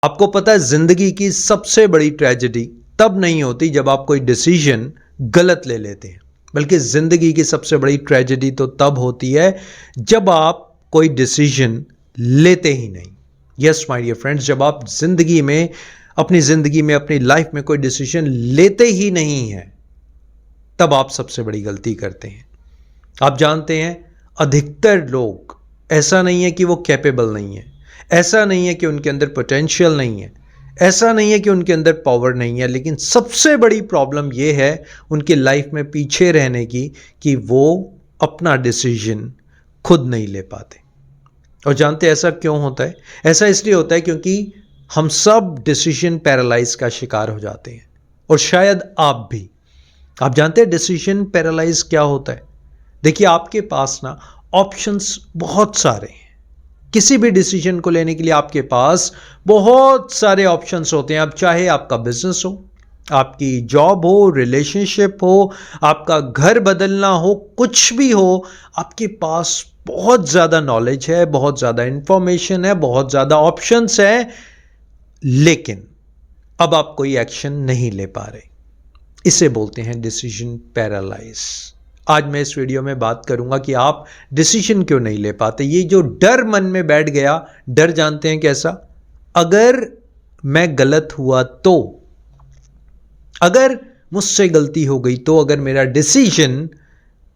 आपको पता है जिंदगी की सबसे बड़ी ट्रेजेडी तब नहीं होती जब आप कोई डिसीजन गलत ले लेते हैं, बल्कि जिंदगी की सबसे बड़ी ट्रेजेडी तो तब होती है जब आप कोई डिसीजन लेते ही नहीं। यस माय डियर फ्रेंड्स, जब आप जिंदगी में अपनी लाइफ में कोई डिसीजन लेते ही नहीं है, तब आप सबसे बड़ी गलती करते हैं। आप जानते हैं, अधिकतर लोग, ऐसा नहीं है कि वो कैपेबल नहीं है, ऐसा नहीं है कि उनके अंदर पोटेंशियल नहीं है, ऐसा नहीं है कि उनके अंदर पावर नहीं है, लेकिन सबसे बड़ी प्रॉब्लम यह है उनकी लाइफ में पीछे रहने की कि वो अपना डिसीजन खुद नहीं ले पाते। और जानते हैं ऐसा क्यों होता है? ऐसा इसलिए होता है क्योंकि हम सब डिसीजन पैरालाइज का शिकार हो जाते हैं, और शायद आप भी। आप जानते हैं डिसीजन पैरालाइज क्या होता है? देखिए, आपके पास ना ऑप्शंस बहुत सारे हैं। किसी भी डिसीजन को लेने के लिए आपके पास बहुत सारे ऑप्शंस होते हैं। अब चाहे आपका बिजनेस हो, आपकी जॉब हो, रिलेशनशिप हो, आपका घर बदलना हो, कुछ भी हो, आपके पास बहुत ज़्यादा नॉलेज है, बहुत ज़्यादा इंफॉर्मेशन है, बहुत ज़्यादा ऑप्शंस है, लेकिन अब आप कोई एक्शन नहीं ले पा रहे। इसे बोलते हैं डिसीजन पैरालाइज। आज मैं इस वीडियो में बात करूंगा कि आप डिसीजन क्यों नहीं ले पाते। ये जो डर मन में बैठ गया, डर जानते हैं कैसा? अगर मैं गलत हुआ तो, अगर मुझसे गलती हो गई तो, अगर मेरा डिसीजन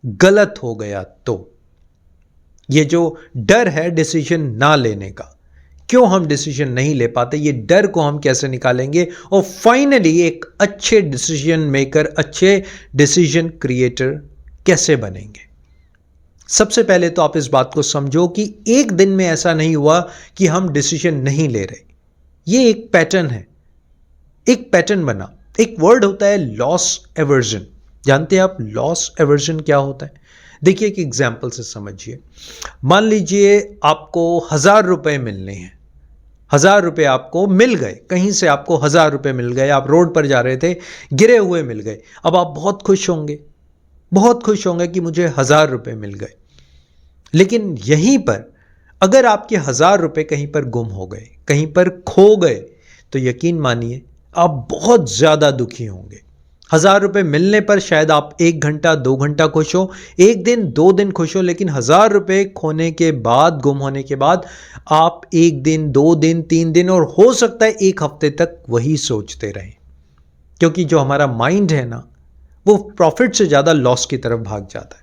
गलत हो गया तो, ये जो डर है डिसीजन ना लेने का, क्यों हम डिसीजन नहीं ले पाते, ये डर को हम कैसे निकालेंगे और फाइनली एक अच्छे डिसीजन मेकर, अच्छे डिसीजन क्रिएटर कैसे बनेंगे। सबसे पहले तो आप इस बात को समझो कि एक दिन में ऐसा नहीं हुआ कि हम डिसीजन नहीं ले रहे। ये एक पैटर्न है, एक पैटर्न बना। एक वर्ड होता है लॉस एवर्जन। जानते हैं आप लॉस एवर्जन क्या होता है? देखिए, एक एग्जाम्पल से समझिए। मान लीजिए आपको 1000 रुपए मिलने हैं। 1000 रुपए आपको मिल गए, कहीं से आपको 1000 रुपए मिल गए, आप रोड पर जा रहे थे, गिरे हुए मिल गए। अब आप बहुत खुश होंगे, बहुत खुश होंगे कि मुझे 1000 रुपए मिल गए। लेकिन यहीं पर अगर आपके 1000 रुपए कहीं पर गुम हो गए, कहीं पर खो गए, तो यकीन मानिए आप बहुत ज्यादा दुखी होंगे। 1000 रुपए मिलने पर शायद आप 1 घंटा 2 घंटा खुश हो, 1 दिन 2 दिन खुश हो, लेकिन 1000 रुपए खोने के बाद, गुम होने के बाद, आप 1 दिन 2 दिन 3 दिन और हो सकता है 1 हफ्ते तक वही सोचते रहें। क्योंकि जो हमारा माइंड है ना, वो प्रॉफिट से ज्यादा लॉस की तरफ भाग जाता है,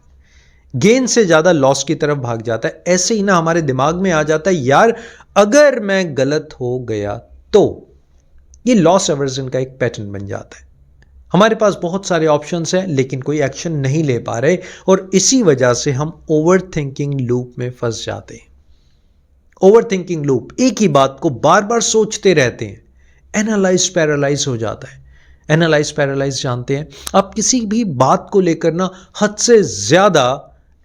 गेन से ज्यादा लॉस की तरफ भाग जाता है। ऐसे ही ना हमारे दिमाग में आ जाता है, यार अगर मैं गलत हो गया तो। ये लॉस एवर्जन का एक पैटर्न बन जाता है। हमारे पास बहुत सारे ऑप्शंस हैं, लेकिन कोई एक्शन नहीं ले पा रहे, और इसी वजह से हम ओवर थिंकिंग लूप में फंस जाते हैं। ओवर थिंकिंग लूप, एक ही बात को बार बार सोचते रहते हैं। एनालाइज पैरालाइज हो जाता है। एनालाइज पैरालाइज जानते हैं, आप किसी भी बात को लेकर ना हद से ज्यादा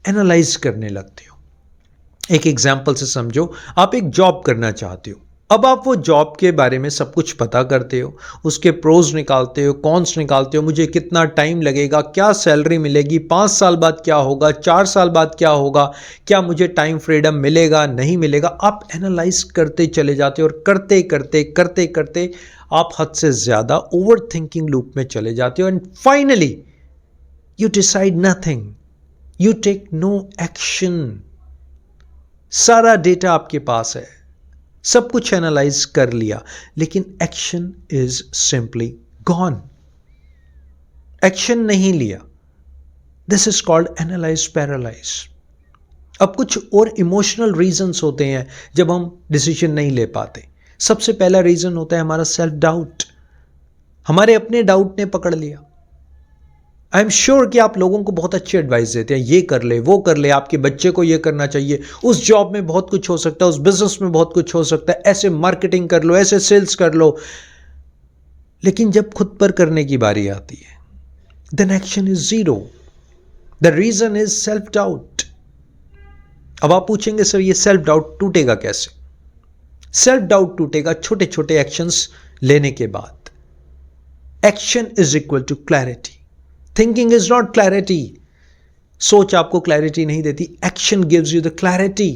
एनालाइज करने लगते हो। एक एग्जाम्पल से समझो, आप एक जॉब करना चाहते हो। अब आप वो जॉब के बारे में सब कुछ पता करते हो, उसके प्रोज निकालते हो, कॉन्स निकालते हो, मुझे कितना टाइम लगेगा, क्या सैलरी मिलेगी, 5 साल बाद क्या होगा, 4 साल बाद क्या होगा, क्या मुझे टाइम फ्रीडम मिलेगा, नहीं मिलेगा। आप एनालाइज करते चले जाते हो, और करते करते करते करते आप हद से ज्यादा ओवर थिंकिंग लूप में चले जाते हो, and finally you decide nothing, you take no action. सारा डेटा आपके पास है, सब कुछ एनालाइज कर लिया, लेकिन action is simply gone. Action नहीं लिया। This is called analyse paralyse. अब कुछ और इमोशनल रीजंस होते हैं जब हम डिसीजन नहीं ले पाते। सबसे पहला रीजन होता है हमारा सेल्फ डाउट। हमारे अपने डाउट ने पकड़ लिया। आई एम श्योर कि आप लोगों को बहुत अच्छी एडवाइस देते हैं, ये कर ले, वो कर ले, आपके बच्चे को ये करना चाहिए, उस जॉब में बहुत कुछ हो सकता है, उस बिजनेस में बहुत कुछ हो सकता है, ऐसे मार्केटिंग कर लो, ऐसे सेल्स कर लो। लेकिन जब खुद पर करने की बारी आती है, then action is zero. The reason is self doubt. अब आप पूछेंगे, सर ये सेल्फ डाउट टूटेगा कैसे? सेल्फ डाउट टूटेगा छोटे छोटे एक्शंस लेने के बाद। Action is equal to clarity. Thinking is not clarity. सोच आपको क्लैरिटी नहीं देती, action gives you the clarity.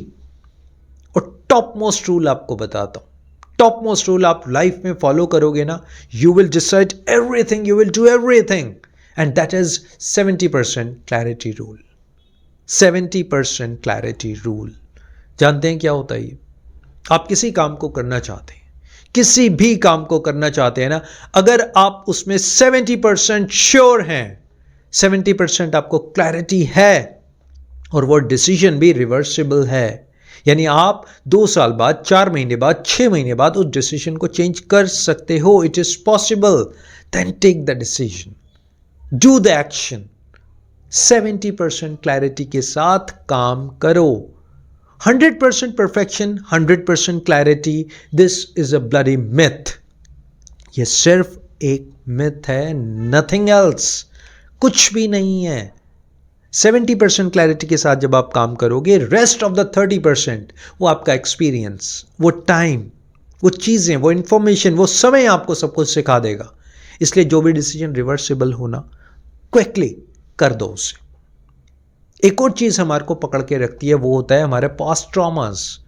और टॉप मोस्ट रूल आपको बताता हूं, टॉप मोस्ट रूल आप लाइफ में फॉलो करोगे ना, you will decide everything, you will do everything, and that is 70% clarity rule. 70% clarity rule. जानते हैं क्या होता है ये? आप किसी काम को करना चाहते हैं, किसी भी काम को करना चाहते हैं ना, अगर आप उसमें 70% श्योर हैं, 70% आपको क्लैरिटी है, और वो डिसीजन भी रिवर्सिबल है, यानी आप 2 साल बाद, 4 महीने बाद, 6 महीने बाद उस डिसीजन को चेंज कर सकते हो, it is possible, then take the decision, do the action. 70% clarity के साथ काम करो। 100% perfection, 100% clarity, this is a bloody myth. ये सिर्फ एक मिथ है, नथिंग एल्स, कुछ भी नहीं है। 70% क्लैरिटी के साथ जब आप काम करोगे, रेस्ट ऑफ द 30% वो आपका एक्सपीरियंस, वो टाइम, वो चीजें, वो इंफॉर्मेशन, वो समय आपको सब कुछ सिखा देगा। इसलिए जो भी डिसीजन रिवर्सिबल होना, क्विकली कर दो उसे। एक और चीज हमारे को पकड़ के रखती है, वो होता है हमारे पास्ट ट्रॉमास।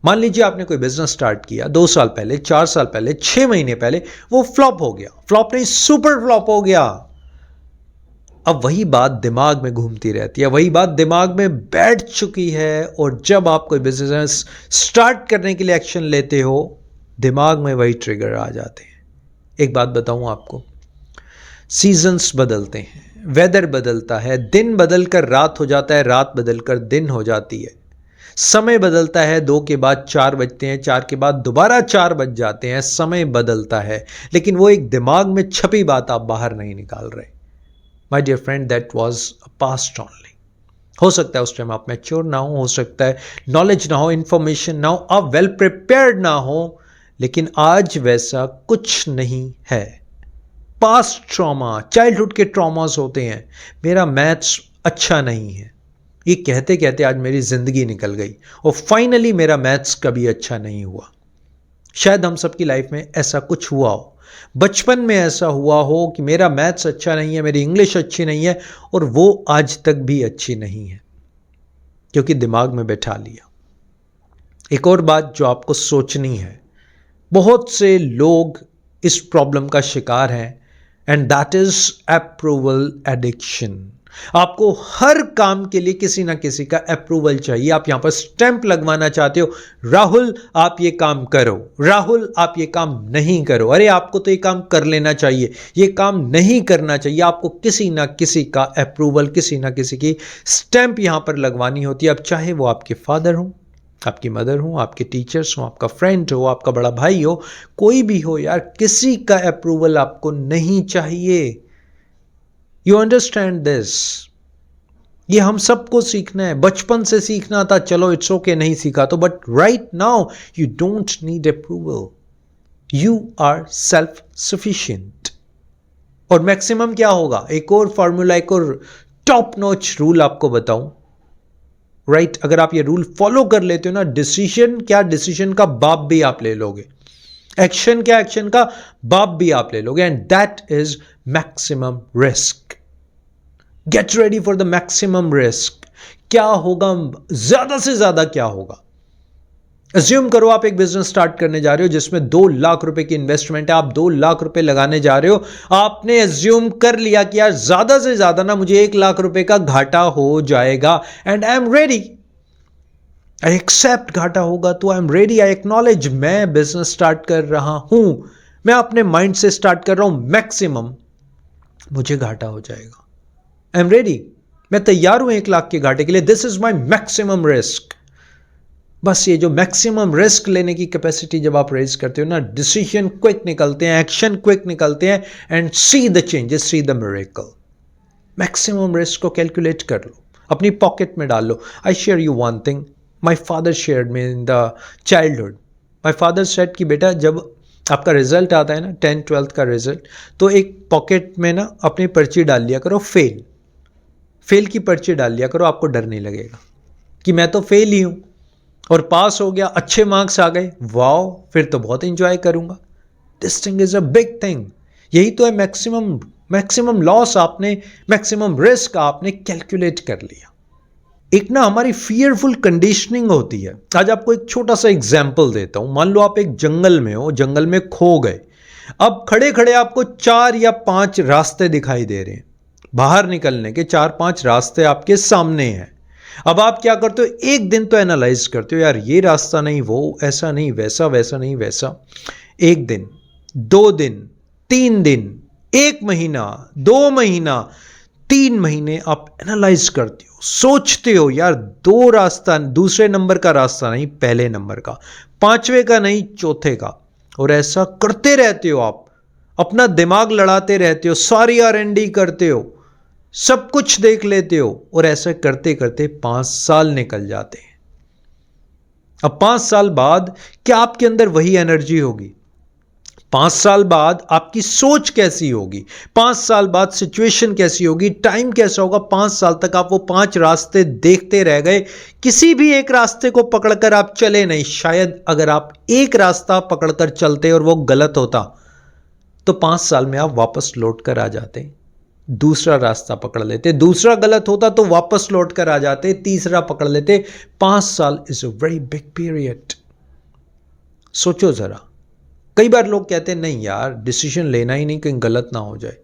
मान लीजिए आपने कोई बिजनेस स्टार्ट किया 2 साल पहले, 4 साल पहले, 6 महीने पहले, वो फ्लॉप हो गया, फ्लॉप नहीं सुपर फ्लॉप हो गया। अब वही बात दिमाग में घूमती रहती है, वही बात दिमाग में बैठ चुकी है, और जब आप कोई बिजनेस स्टार्ट करने के लिए एक्शन लेते हो, दिमाग में वही ट्रिगर आ जाते हैं। एक बात बताऊं आपको, सीजन्स बदलते हैं, वेदर बदलता है, दिन बदलकर रात हो जाता है, रात बदलकर दिन हो जाती है, समय बदलता है, 2 के बाद 4 बजते हैं, 4 के बाद दोबारा 4 बज जाते हैं, समय बदलता है, लेकिन वो एक दिमाग में छपी बात आप बाहर नहीं निकाल रहे। My dear friend, that was a past only. हो सकता है उस टाइम आप मैच्योर ना हो सकता है नॉलेज ना हो, इंफॉर्मेशन ना हो, आप वेल प्रिपेयर्ड ना हो, लेकिन आज वैसा कुछ नहीं है। पास्ट ट्रॉमा, चाइल्डहुड के ट्रॉमास होते हैं, मेरा मैथ्स अच्छा नहीं है, ये कहते कहते आज मेरी जिंदगी निकल गई, और फाइनली मेरा मैथ्स कभी अच्छा नहीं हुआ। शायद हम सबकी लाइफ में ऐसा कुछ हुआ हो, बचपन में ऐसा हुआ हो कि मेरा मैथ्स अच्छा नहीं है, मेरी इंग्लिश अच्छी नहीं है, और वो आज तक भी अच्छी नहीं है, क्योंकि दिमाग में बैठा लिया। एक और बात जो आपको सोचनी है, बहुत से लोग इस प्रॉब्लम का शिकार हैं, and that is approval addiction. आपको हर काम के लिए किसी ना किसी का अप्रूवल चाहिए। आप यहां पर स्टैंप लगवाना चाहते हो, राहुल आप ये काम करो, राहुल आप ये काम नहीं करो, अरे आपको तो ये काम कर लेना चाहिए, ये काम नहीं करना चाहिए। आपको किसी ना किसी का अप्रूवल, किसी ना किसी की स्टैंप यहां पर लगवानी होती है। अब चाहे वो आपके फादर हो, आपकी मदर हो, आपके टीचर्स हो, आपका फ्रेंड हो, आपका बड़ा भाई हो, कोई भी हो यार, किसी का अप्रूवल आपको नहीं चाहिए। You understand this? ये हम सबको सीखना है, बचपन से सीखना था, चलो इट्स ओके, नहीं सीखा तो, but right now you don't need approval, you are self sufficient. और मैक्सिमम क्या होगा, एक और फॉर्मूला, एक और टॉप नॉच रूल आपको बताऊं, राइट? अगर आप ये रूल फॉलो कर लेते हो ना, डिसीजन क्या, डिसीजन का बाप भी आप ले लोगे, एक्शन क्या, एक्शन का बाप भी आप ले लोगे, and that is maximum risk. Get ready for the maximum risk. क्या होगा, ज्यादा से ज्यादा क्या होगा? अज्यूम करो आप एक बिजनेस स्टार्ट करने जा रहे हो जिसमें 2 लाख रुपए की इन्वेस्टमेंट है, आप 2 लाख रुपए लगाने जा रहे हो। आपने अज्यूम कर लिया कि यार ज्यादा से ज्यादा ना मुझे 1 लाख रुपए का घाटा हो जाएगा, and I am ready, I accept घाटा होगा तो I am ready, I acknowledge मैं बिजनेस स्टार्ट कर रहा हूं, मैं अपने माइंड से स्टार्ट कर रहा हूं, मैक्सिमम मुझे घाटा हो जाएगा, आई एम रेडी, मैं तैयार हूं 1 लाख के घाटे के लिए, this is my maximum risk. बस ये जो मैक्सिमम रिस्क लेने की कैपेसिटी जब आप रेज करते हो ना, डिसीजन क्विक निकलते हैं, एक्शन क्विक निकलते हैं, and see the changes, see the miracle. Maximum risk को कैलकुलेट कर लो, अपनी पॉकेट में डाल लो। I share you one thing, my father shared me in the childhood. My father said कि बेटा जब आपका रिजल्ट आता है ना, 10th 12th का रिजल्ट, तो एक पॉकेट में ना अपनी पर्ची डाल लिया करो, फेल की पर्ची डाल लिया करो, आपको डर नहीं लगेगा कि मैं तो फेल ही हूं, और पास हो गया, अच्छे मार्क्स आ गए, वाओ, फिर तो बहुत एंजॉय करूंगा। This thing is a big thing. यही तो है मैक्सिमम लॉस, आपने मैक्सिमम रिस्क आपने कैलकुलेट कर लिया। एक ना हमारी फियरफुल कंडीशनिंग होती है। आज आपको एक छोटा सा एग्जाम्पल देता हूं। मान लो आप एक जंगल में हो, जंगल में खो गए। अब खड़े खड़े आपको 4 या 5 रास्ते दिखाई दे रहे हैं, बाहर निकलने के 4-5 रास्ते आपके सामने हैं। अब आप क्या करते हो, एक दिन तो एनालाइज करते हो, यार ये रास्ता नहीं, वो ऐसा नहीं, वैसा वैसा नहीं वैसा। 1 दिन, 2 दिन, 3 दिन, 1 महीना, 2 महीना, 3 महीने आप एनालाइज करते हो, सोचते हो यार 2 रास्ता, दूसरे नंबर का रास्ता नहीं, पहले नंबर का, 5वें का नहीं, चौथे का। और ऐसा करते रहते हो, आप अपना दिमाग लड़ाते रहते हो, सारी R&D करते हो, सब कुछ देख लेते हो, और ऐसा करते करते 5 साल निकल जाते हैं। अब 5 साल बाद क्या आपके अंदर वही एनर्जी होगी? 5 साल बाद आपकी सोच कैसी होगी? 5 साल बाद सिचुएशन कैसी होगी? टाइम कैसा होगा? 5 साल तक आप वो 5 रास्ते देखते रह गए, किसी भी एक रास्ते को पकड़कर आप चले नहीं। शायद अगर आप एक रास्ता पकड़कर चलते और वो गलत होता तो 5 साल में आप वापस लौट कर आ जाते, दूसरा रास्ता पकड़ लेते, दूसरा गलत होता तो वापस लौट कर आ जाते, तीसरा पकड़ लेते। 5 साल is a very big period. सोचो जरा। कई बार लोग कहते हैं नहीं यार, डिसीजन लेना ही नहीं, कहीं गलत ना हो जाए।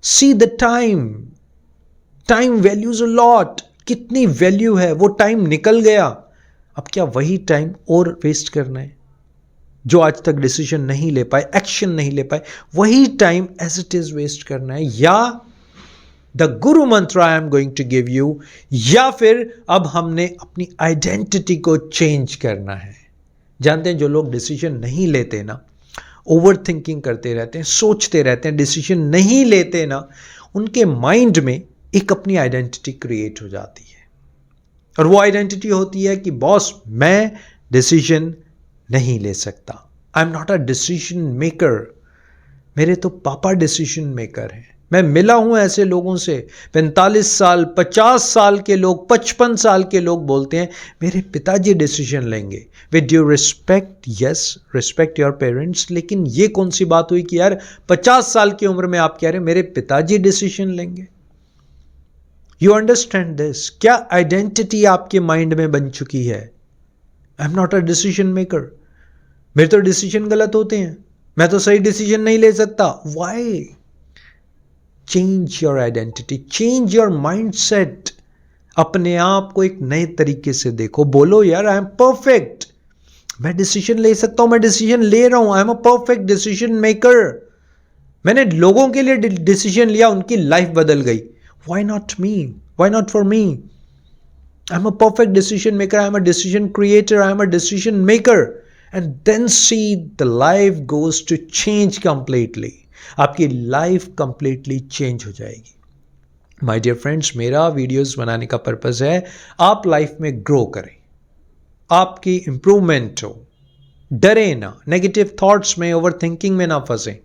See the time, time values a lot. कितनी वैल्यू है, वो टाइम निकल गया। अब क्या वही टाइम और वेस्ट करना है? जो आज तक डिसीजन नहीं ले पाए, एक्शन नहीं ले पाए, वही time as it is waste करना है? या the guru mantra I am going to give you, या फिर अब हमने अपनी आइडेंटिटी को चेंज करना है। जानते हैं जो लोग डिसीजन नहीं लेते ना, ओवर थिंकिंग करते रहते हैं, सोचते रहते हैं, डिसीजन नहीं लेते ना, उनके माइंड में एक अपनी आइडेंटिटी क्रिएट हो जाती है। और वो आइडेंटिटी होती है कि बॉस मैं डिसीजन नहीं ले सकता, I am not a decision maker, मेरे तो पापा डिसीजन मेकर हैं। मैं मिला हूं ऐसे लोगों से, 45 साल 50 साल के लोग, 55 साल के लोग बोलते हैं मेरे पिताजी डिसीजन लेंगे। With due respect, yes respect your parents, लेकिन ये कौन सी बात हुई कि यार 50 साल की उम्र में आप कह रहे हैं मेरे पिताजी डिसीजन लेंगे? You understand this? क्या आइडेंटिटी आपके माइंड में बन चुकी है? I am not a decision maker, मेरे तो डिसीजन गलत होते हैं, मैं तो सही डिसीजन नहीं ले सकता। Why? Change your identity, change your mindset. अपने आप को एक नए तरीके से देखो, बोलो यार आई एम परफेक्ट, मैं डिसीजन ले सकता हूं, मैं डिसीजन ले रहा हूं, आई am a perfect decision maker. मैंने लोगों के लिए डिसीजन लिया, उनकी लाइफ बदल गई। Why not me? Why not for me? I am a perfect decision maker, I am a decision creator, I am a decision maker. And then see the life goes to change completely. आपकी life completely change हो जाएगी। My dear friends, मेरा videos बनाने का purpose है आप life में grow करें, आपकी इंप्रूवमेंट हो, डरे ना, नेगेटिव थॉट्स में, ओवर थिंकिंग में ना फंसे।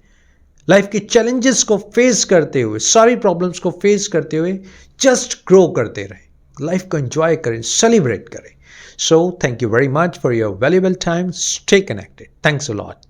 लाइफ के चैलेंजेस को फेस करते हुए, सारी प्रॉब्लम्स को फेस करते हुए जस्ट ग्रो करते रहें, लाइफ को एंजॉय करें, सेलिब्रेट करें। So thank you very much for your valuable time. Stay connected. Thanks a lot.